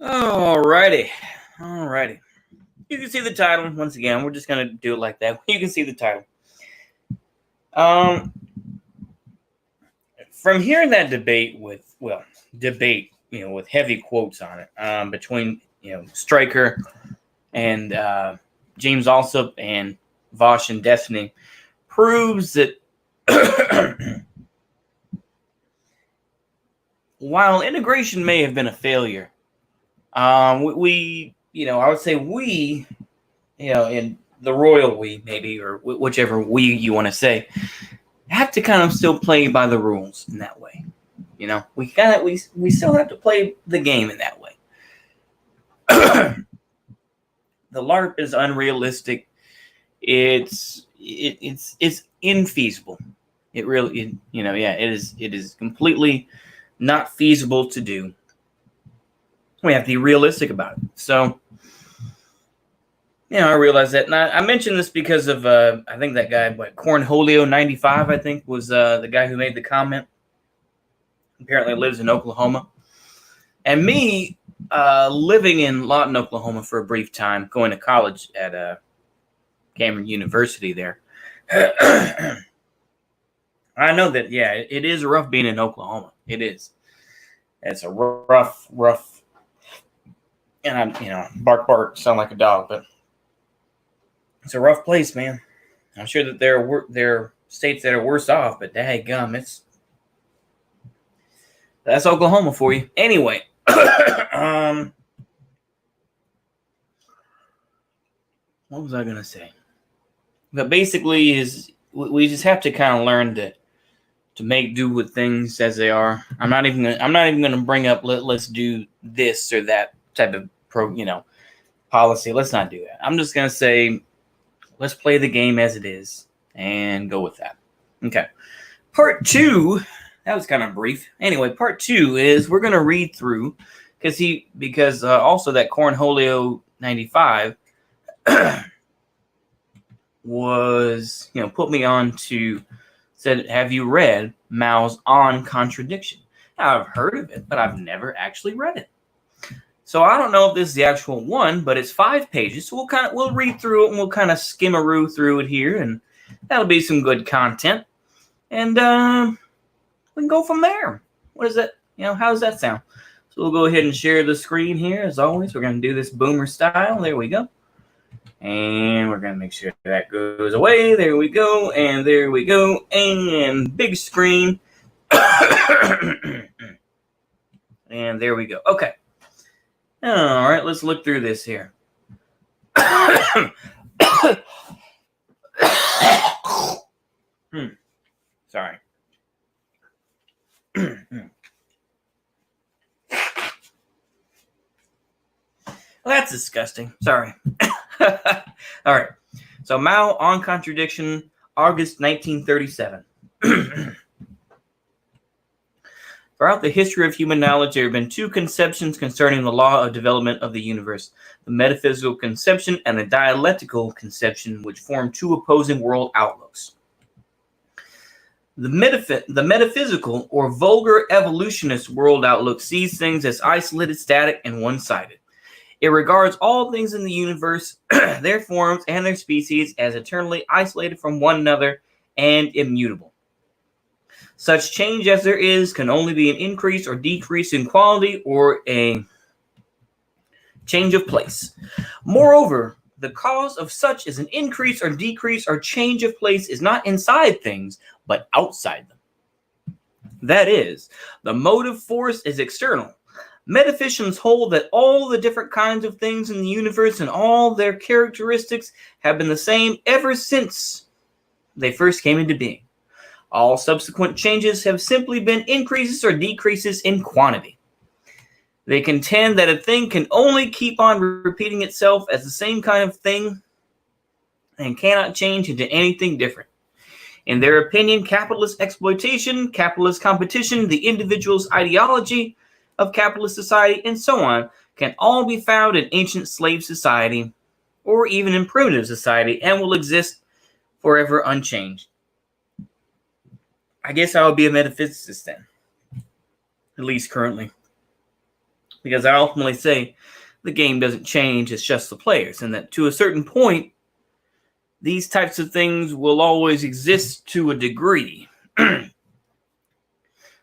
Alrighty. You can see the title once again. We're just gonna do it like that. You can see the title. From hearing that debate with heavy quotes on it, between Stryker and James Alsop and Vosh and Destiny, proves that while integration may have been a failure, I would say we, in the royal we, maybe, or whichever we you want to say, have to kind of still play by the rules in that way. We still have to play the game in that way. The LARP is unrealistic. It's infeasible. It really, it is completely not feasible to do. We have to be realistic about it. So, I realize that. And I mentioned this because of, I think that guy, Cornholio 95, I think, was the guy who made the comment. Apparently lives in Oklahoma. And me, living in Lawton, Oklahoma for a brief time, going to college at Cameron University there. I know that, it is rough being in Oklahoma. It is. It's a rough, and bark, sound like a dog, but it's a rough place, man. I'm sure that there are states that are worse off, but daggum, that's Oklahoma for you. Anyway, what was I gonna say? But basically, we just have to kind of learn to make do with things as they are. I'm not even gonna bring up let's do this or that type of policy. Let's not do that. I'm just gonna say let's play the game as it is and go with that. Okay. Part 2, that was kind of brief. Anyway, part 2 is we're gonna read through because also that Cornholio 95 was put me on to said, have you read Mao's On Contradiction? Now, I've heard of it, but I've never actually read it. So I don't know if this is the actual one, but it's 5 pages. So we'll read through it and we'll kind of skim-a-roo through it here, and that'll be some good content. And we can go from there. What is that? How does that sound? So we'll go ahead and share the screen here. As always, we're going to do this boomer style. There we go. And we're going to make sure that goes away. There we go. And there we go. And big screen. And there we go. Okay. All right. Let's look through this here. Sorry. Well, that's disgusting. Sorry. All right. So Mao on Contradiction, August 1937. Throughout the history of human knowledge, there have been 2 conceptions concerning the law of development of the universe: the metaphysical conception and the dialectical conception, which form 2 opposing world outlooks. The metaphysical or vulgar evolutionist world outlook sees things as isolated, static, and one-sided. It regards all things in the universe, their forms, and their species as eternally isolated from one another and immutable. Such change as there is can only be an increase or decrease in quality or a change of place. Moreover, the cause of such as an increase or decrease or change of place is not inside things, but outside them. That is, the motive force is external. Metaphysicians hold that all the different kinds of things in the universe and all their characteristics have been the same ever since they first came into being. All subsequent changes have simply been increases or decreases in quantity. They contend that a thing can only keep on repeating itself as the same kind of thing and cannot change into anything different. In their opinion, capitalist exploitation, capitalist competition, the individual's ideology of capitalist society, and so on, can all be found in ancient slave society or even in primitive society and will exist forever unchanged. I guess I would be a metaphysicist then, at least currently. Because I ultimately say the game doesn't change, it's just the players, and that to a certain point, these types of things will always exist to a degree.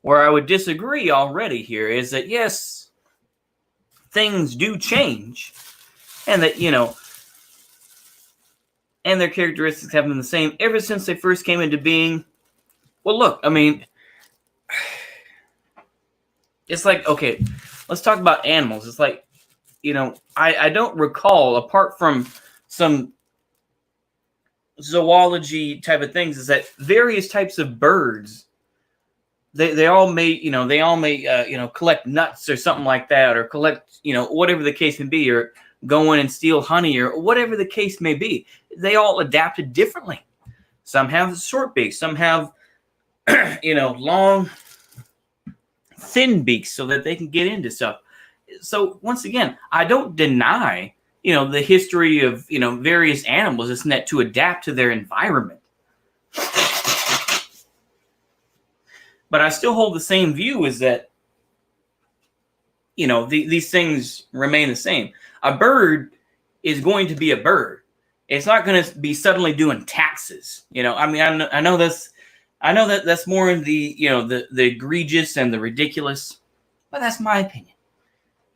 Where I would disagree already here is that, yes, things do change, and that, and their characteristics have been the same ever since they first came into being. Well, look, I mean, it's like, okay, let's talk about animals. It's like, I don't recall, apart from some zoology type of things, is that various types of birds, they all may collect nuts or something like that, or collect, whatever the case may be, or go in and steal honey, or whatever the case may be. They all adapted differently. Some have short beaks, some have long thin beaks so that they can get into stuff. So once again, I don't deny the history of various animals. It's meant to adapt to their environment. But I still hold the same view, is that these things remain the same. A bird is going to be a bird. It's not going to be suddenly doing taxes. I know that's more in the the egregious and the ridiculous, but that's my opinion.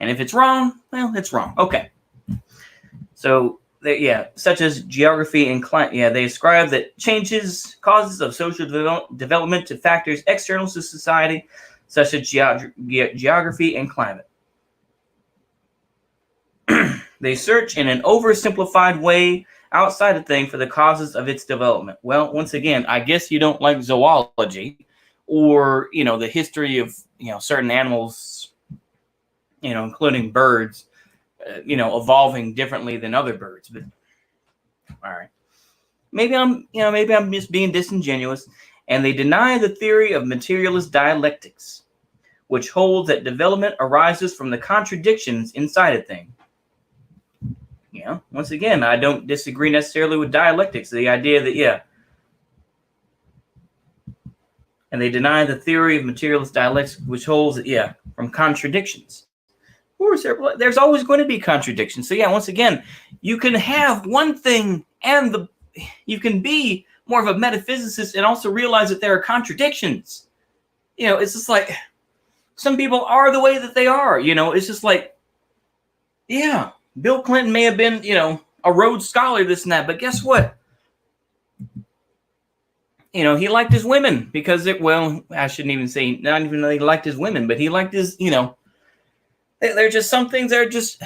And if it's wrong, well, it's wrong. Okay. So such as geography and climate. They ascribe that causes of social development to factors external to society, such as geography and climate. They search in an oversimplified way outside a thing for the causes of its development. Well, once again, I guess you don't like zoology, or the history of certain animals, including birds, evolving differently than other birds. But all right, maybe I'm just being disingenuous. And they deny the theory of materialist dialectics, which holds that development arises from the contradictions inside a thing. Once again, I don't disagree necessarily with dialectics. The idea that, and they deny the theory of materialist dialectics, which holds that, from contradictions. Of course, there's always going to be contradictions. So, once again, you can have one thing and you can be more of a metaphysicist and also realize that there are contradictions. It's just like some people are the way that they are. It's just like, Bill Clinton may have been, a Rhodes Scholar, this and that, but guess what? He liked his women because I shouldn't even say, not even that he liked his women, but he liked his, they're just some things that are just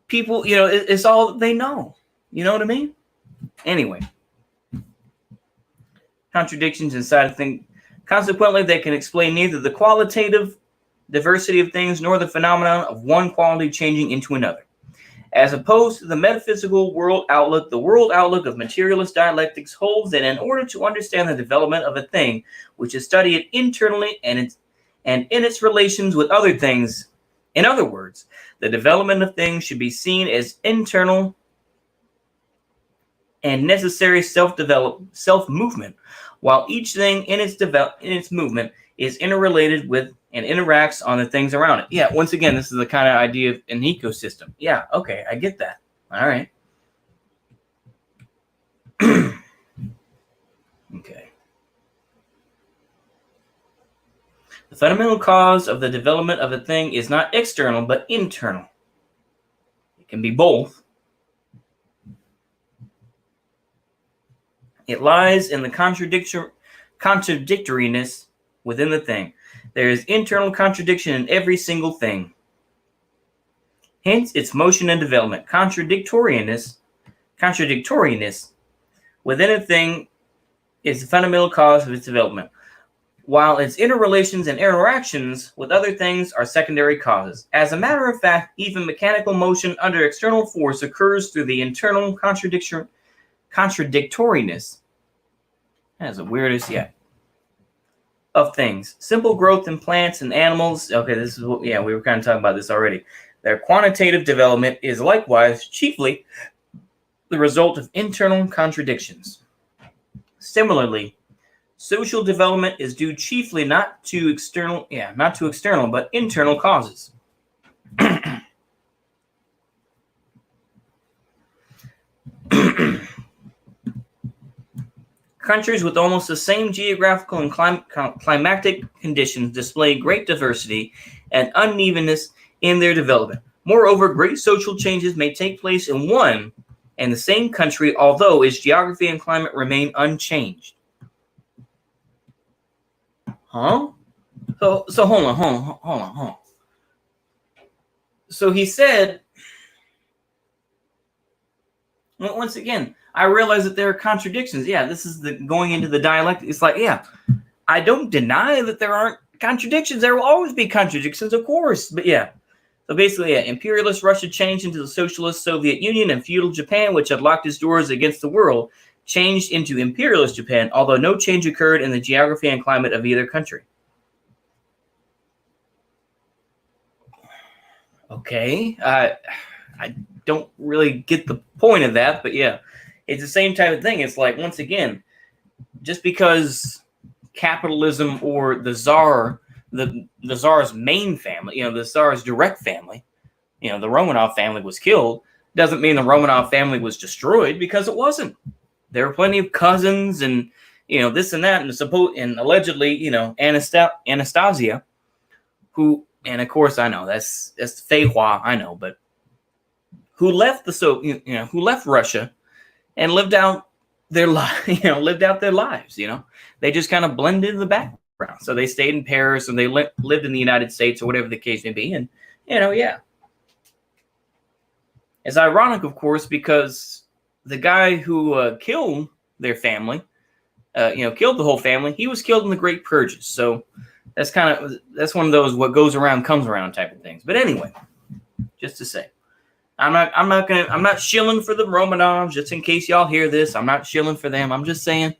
people, it's all they know. You know what I mean? Anyway, contradictions inside a thing. Consequently, they can explain neither the qualitative diversity of things nor the phenomenon of one quality changing into another. As opposed to the metaphysical world outlook, the world outlook of materialist dialectics holds that in order to understand the development of a thing, which is studied internally and in its relations with other things, in other words, the development of things should be seen as internal and necessary self-movement, while each thing in its movement is interrelated with and interacts on the things around it. Once again, this is the kind of idea of an ecosystem. Okay, I get that. All right. Okay. The fundamental cause of the development of a thing is not external, but internal. It can be both. It lies in the contradictoriness within the thing. There is internal contradiction in every single thing. Hence, its motion and development. Contradictoriness within a thing is the fundamental cause of its development, while its interrelations and interactions with other things are secondary causes. As a matter of fact, even mechanical motion under external force occurs through the internal contradictoriness. That's the weirdest yet. Of things. Simple growth in plants and animals. Okay, this is what, we were kind of talking about this already. Their quantitative development is likewise chiefly the result of internal contradictions. Similarly, Social development is due chiefly not to external, but internal causes. Countries with almost the same geographical and climatic conditions display great diversity and unevenness in their development. Moreover, great social changes may take place in one and the same country, although its geography and climate remain unchanged. Huh? So hold on. So he said, well, once again, I realize that there are contradictions. Yeah, this is the going into the dialect. It's like, yeah, I don't deny that there aren't contradictions. There will always be contradictions, of course. But yeah, so basically, yeah, imperialist Russia changed into the socialist Soviet Union, and feudal Japan, which had locked its doors against the world, changed into imperialist Japan, although no change occurred in the geography and climate of either country. Okay, I don't really get the point of that, but yeah, it's the same type of thing. It's like, once again, just because capitalism or the Tsar, the Tsar's main family, the Tsar's direct family, the Romanov family was killed, doesn't mean the Romanov family was destroyed, because it wasn't. There were plenty of cousins and, this and that, and allegedly, Anastasia, who, and of course I know that's Feihua, I know, but who left who left Russia and lived out their lives. They just kind of blended in the background. So they stayed in Paris and they lived in the United States or whatever the case may be. And yeah, it's ironic, of course, because the guy who killed their family, killed the whole family, he was killed in the Great Purges. So that's one of those what goes around comes around type of things. But anyway, just to say, I'm not shilling for the Romanovs, just in case y'all hear this. I'm not shilling for them. I'm just saying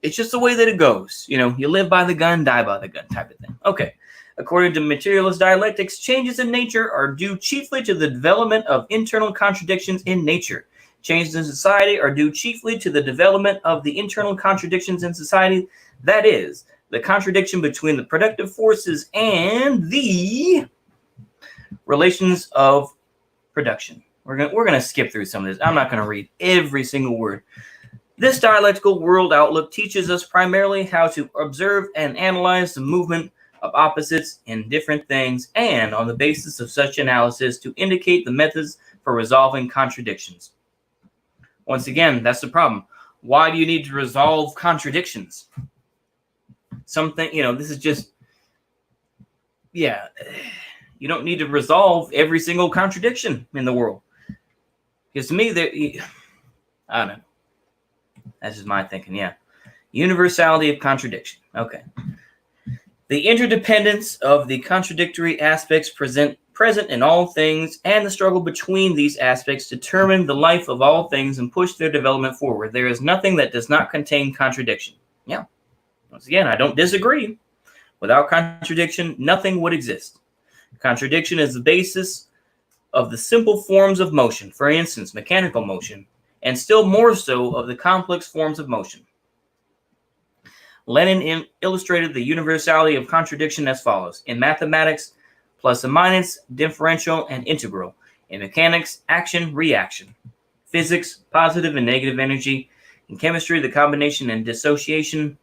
it's just the way that it goes. You live by the gun, die by the gun type of thing. Okay. According to materialist dialectics, changes in nature are due chiefly to the development of internal contradictions in nature. Changes in society are due chiefly to the development of the internal contradictions in society. That is, the contradiction between the productive forces and the relations of production. We're gonna skip through some of this. I'm not gonna read every single word. This dialectical world outlook teaches us primarily how to observe and analyze the movement of opposites in different things, and on the basis of such analysis to indicate the methods for resolving contradictions. Once again, that's the problem. Why do you need to resolve contradictions? This is just, yeah. You don't need to resolve every single contradiction in the world. Because to me, I don't know. That's just my thinking, yeah. Universality of contradiction. Okay. The interdependence of the contradictory aspects present in all things, and the struggle between these aspects determine the life of all things and push their development forward. There is nothing that does not contain contradiction. Yeah. Once again, I don't disagree. Without contradiction, nothing would exist. Contradiction is the basis of the simple forms of motion, for instance, mechanical motion, and still more so of the complex forms of motion. Lenin illustrated the universality of contradiction as follows. In mathematics, plus and minus, differential and integral. In mechanics, action, reaction. Physics, positive and negative energy. In chemistry, the combination and dissociation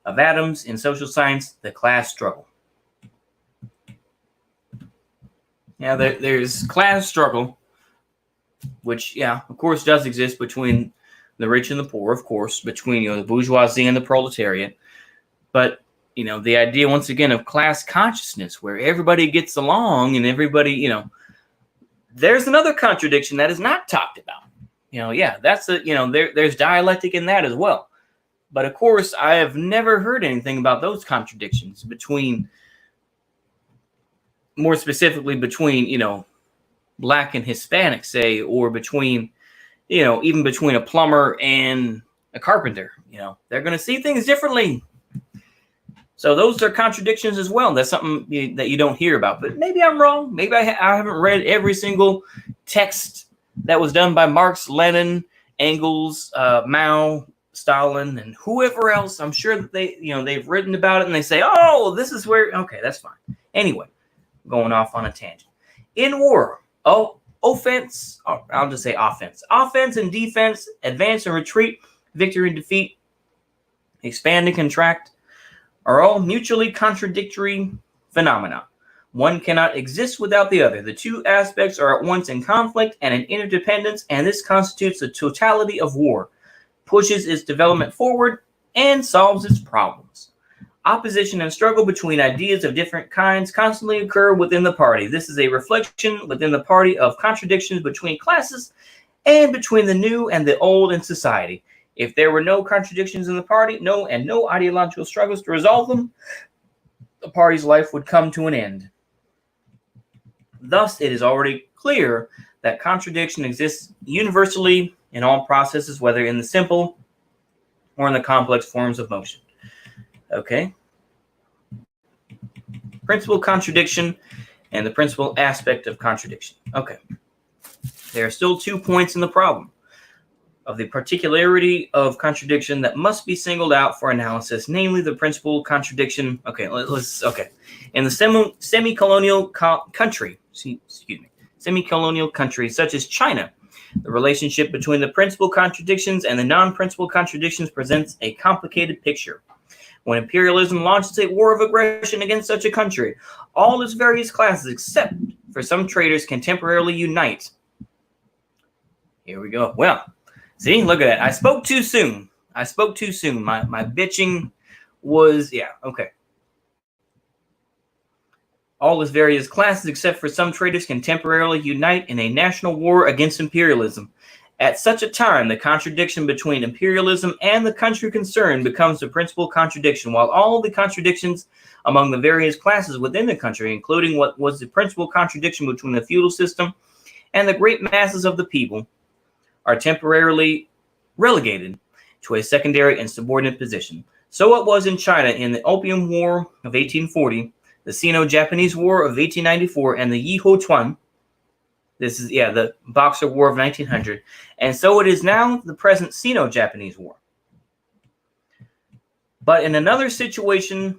of atoms. In social science, the class struggle. Yeah, there's class struggle, which, yeah, of course, does exist between the rich and the poor, of course, between the bourgeoisie and the proletariat. But the idea, once again, of class consciousness, where everybody gets along and everybody, there's another contradiction that is not talked about. That's there's dialectic in that as well. But of course, I have never heard anything about those contradictions between. More specifically between, Black and Hispanic, say, or between, even between a plumber and a carpenter, they're going to see things differently. So those are contradictions as well. That's something that you don't hear about. But maybe I'm wrong. Maybe I haven't read every single text that was done by Marx, Lenin, Engels, Mao, Stalin and whoever else. I'm sure that they've written about it and they say, oh, this is where, okay, that's fine. Anyway, going off on a tangent. In war, offense, I'll just say offense. Offense and defense, advance and retreat, victory and defeat, expand and contract are all mutually contradictory phenomena. One cannot exist without the other. The two aspects are at once in conflict and in interdependence, and this constitutes the totality of war, pushes its development forward, and solves its problems. Opposition and struggle between ideas of different kinds constantly occur within the party. This is a reflection within the party of contradictions between classes and between the new and the old in society. If there were no contradictions in the party, no ideological struggles to resolve them, the party's life would come to an end. Thus, it is already clear that contradiction exists universally in all processes, whether in the simple or in the complex forms of motion. Okay. Principal contradiction and the principal aspect of contradiction. Okay. There are still 2 points in the problem of the particularity of contradiction that must be singled out for analysis, namely the principal contradiction. Okay, in the semi-colonial country, semi-colonial countries such as China, the relationship between the principal contradictions and the non-principal contradictions presents a complicated picture. When imperialism launches a war of aggression against such a country, all its various classes, except for some traders, can temporarily unite. Here we go. Well, see, look at that. I spoke too soon. My bitching was, okay. All its various classes, except for some traders, can temporarily unite in a national war against imperialism. At such a time, the contradiction between imperialism and the country concerned becomes the principal contradiction, while all the contradictions among the various classes within the country, including what was the principal contradiction between the feudal system and the great masses of the people, are temporarily relegated to a secondary and subordinate position. So it was in China in the Opium War of 1840, the Sino-Japanese War of 1894, and the Yiho-Tuan. This is, the Boxer War of 1900. And so it is now the present Sino-Japanese War. But in another situation,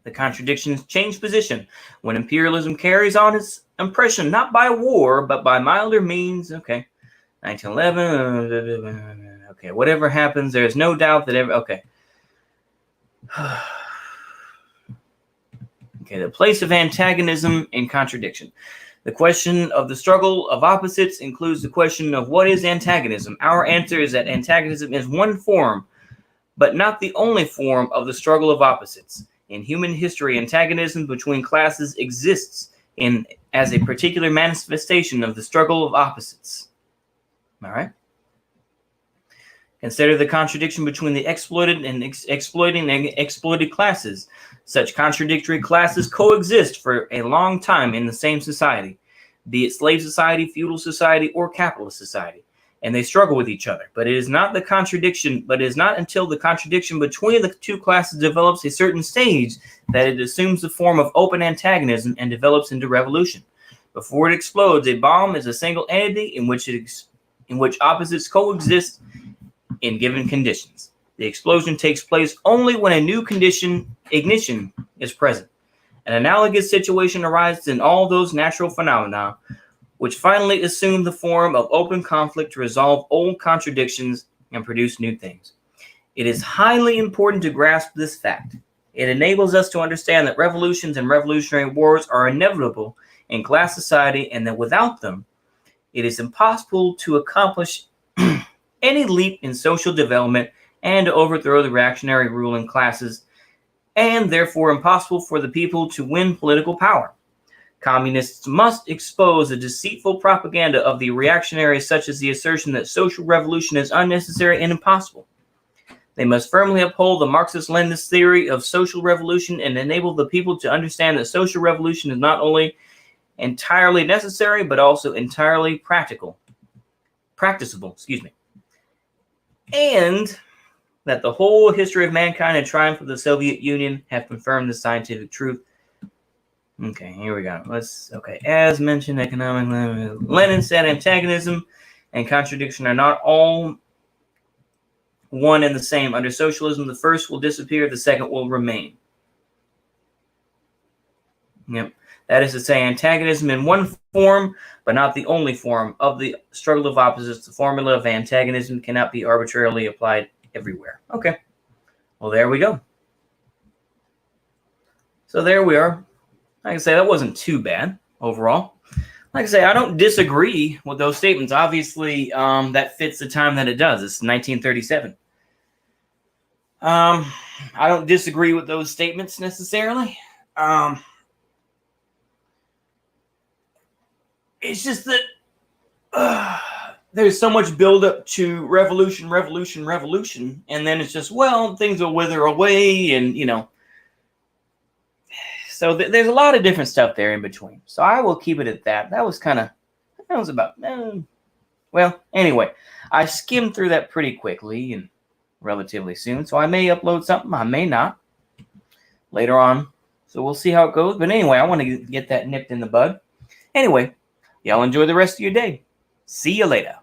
the contradictions change position when imperialism carries on its oppression, not by war, but by milder means. Okay. 1911. Okay. Whatever happens, there is no doubt that okay. Okay. The place of antagonism in contradiction. The question of the struggle of opposites includes the question of what is antagonism. Our answer is that antagonism is one form, but not the only form of the struggle of opposites. In human history, antagonism between classes exists as a particular manifestation of the struggle of opposites. All right? Consider the contradiction between the exploited and exploiting and exploited classes. Such contradictory classes coexist for a long time in the same society, be it slave society, feudal society, or capitalist society, and they struggle with each other. But it is not until the contradiction between the two classes develops a certain stage that it assumes the form of open antagonism and develops into revolution. Before it explodes, a bomb is a single entity in which opposites coexist in given conditions. The explosion takes place only when a new ignition is present. An analogous situation arises in all those natural phenomena which finally assume the form of open conflict to resolve old contradictions and produce new things. It is highly important to grasp this fact. It enables us to understand that revolutions and revolutionary wars are inevitable in class society, and that without them, it is impossible to accomplish any leap in social development and to overthrow the reactionary ruling classes, and therefore impossible for the people to win political power. Communists must expose the deceitful propaganda of the reactionaries, such as the assertion that social revolution is unnecessary and impossible. They must firmly uphold the Marxist-Leninist theory of social revolution and enable the people to understand that social revolution is not only entirely necessary, but also entirely practicable, and that the whole history of mankind and triumph of the Soviet Union have confirmed the scientific truth. Okay, here we go. As mentioned, Lenin said antagonism and contradiction are not all one and the same. Under socialism, the first will disappear, the second will remain. Yep. That is to say, antagonism in one form, but not the only form, of the struggle of opposites. The formula of antagonism cannot be arbitrarily applied everywhere. Okay. Well, there we go. So there we are. Like I say, that wasn't too bad overall. Like I say, I don't disagree with those statements. Obviously, that fits the time that it does. It's 1937. I don't disagree with those statements necessarily. It's just that there's so much buildup to revolution, and then it's just, well, things will wither away, and, you know. So there's a lot of different stuff there in between. So I will keep it at that. That was about, well, anyway, I skimmed through that pretty quickly and relatively soon. So I may upload something, I may not later on. So we'll see how it goes. But anyway, I want to get that nipped in the bud. Anyway, y'all enjoy the rest of your day. See you later.